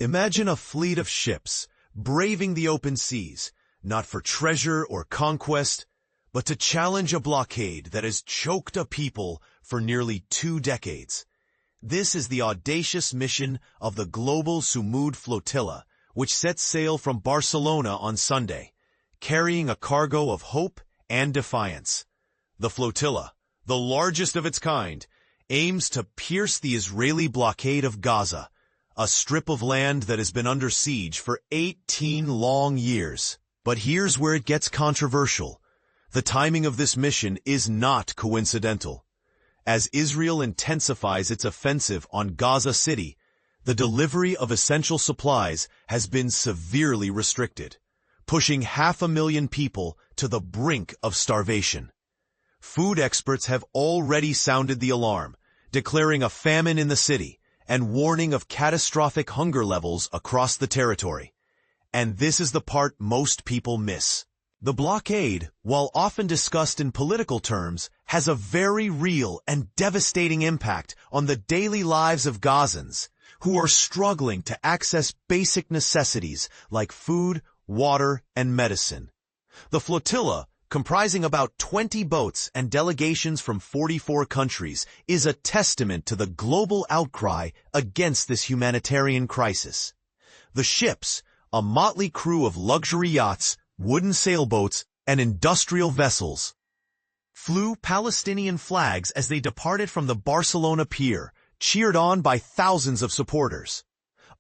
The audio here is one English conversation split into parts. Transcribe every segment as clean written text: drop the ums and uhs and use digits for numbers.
Imagine a fleet of ships, braving the open seas, not for treasure or conquest, but to challenge a blockade that has choked a people for nearly 2 decades. This is the audacious mission of the Global Sumud Flotilla, which sets sail from Barcelona on Sunday, carrying a cargo of hope and defiance. The flotilla, the largest of its kind, aims to pierce the Israeli blockade of Gaza, a strip of land that has been under siege for 18 long years. But here's where it gets controversial. The timing of this mission is not coincidental. As Israel intensifies its offensive on Gaza City, the delivery of essential supplies has been severely restricted, pushing 500,000 people to the brink of starvation. Food experts have already sounded the alarm, declaring a famine in the city and warning of catastrophic hunger levels across the territory. And this is the part most people miss. The blockade, while often discussed in political terms, has a very real and devastating impact on the daily lives of Gazans, who are struggling to access basic necessities like food, water, and medicine. The flotilla, comprising about 20 boats and delegations from 44 countries, is a testament to the global outcry against this humanitarian crisis. The ships, a motley crew of luxury yachts, wooden sailboats, and industrial vessels, flew Palestinian flags as they departed from the Barcelona pier, cheered on by thousands of supporters.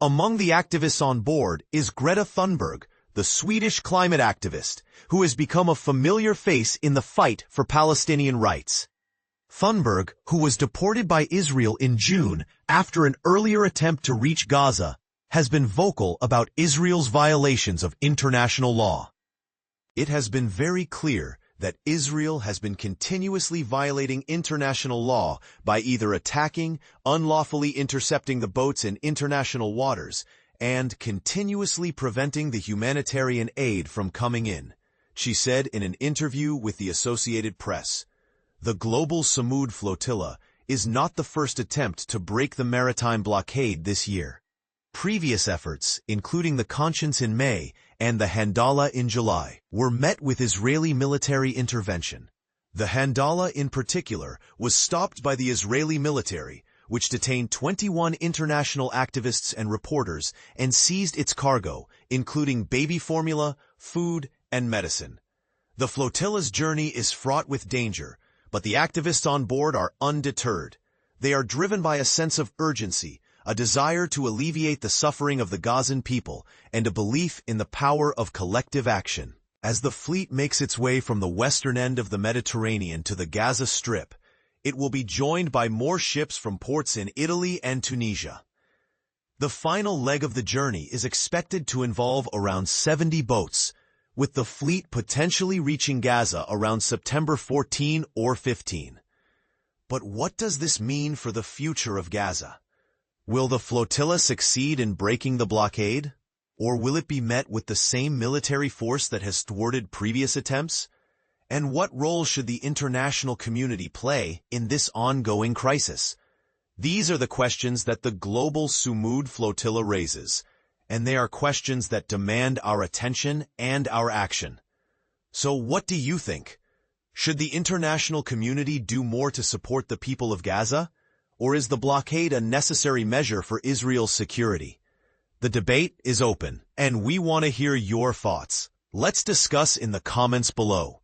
Among the activists on board is Greta Thunberg, the Swedish climate activist, who has become a familiar face in the fight for Palestinian rights. Thunberg, who was deported by Israel in June after an earlier attempt to reach Gaza, has been vocal about Israel's violations of international law. It has been very clear that Israel has been continuously violating international law by either attacking, unlawfully intercepting the boats in international waters, and continuously preventing the humanitarian aid from coming in, she said in an interview with the Associated Press. The Global Sumud Flotilla is not the first attempt to break the maritime blockade this year. Previous efforts, including the Conscience in May and the Handala in July, were met with Israeli military intervention. The Handala in particular was stopped by the Israeli military, which detained 21 international activists and reporters and seized its cargo, including baby formula, food, and medicine. The flotilla's journey is fraught with danger, but the activists on board are undeterred. They are driven by a sense of urgency, a desire to alleviate the suffering of the Gazan people, and a belief in the power of collective action. As the fleet makes its way from the western end of the Mediterranean to the Gaza Strip, it will be joined by more ships from ports in Italy and Tunisia. The final leg of the journey is expected to involve around 70 boats, with the fleet potentially reaching Gaza around September 14 or 15. But what does this mean for the future of Gaza? Will the flotilla succeed in breaking the blockade? Or will it be met with the same military force that has thwarted previous attempts? And what role should the international community play in this ongoing crisis? These are the questions that the Global Sumud Flotilla raises, and they are questions that demand our attention and our action. So what do you think? Should the international community do more to support the people of Gaza? Or is the blockade a necessary measure for Israel's security? The debate is open, and we want to hear your thoughts. Let's discuss in the comments below.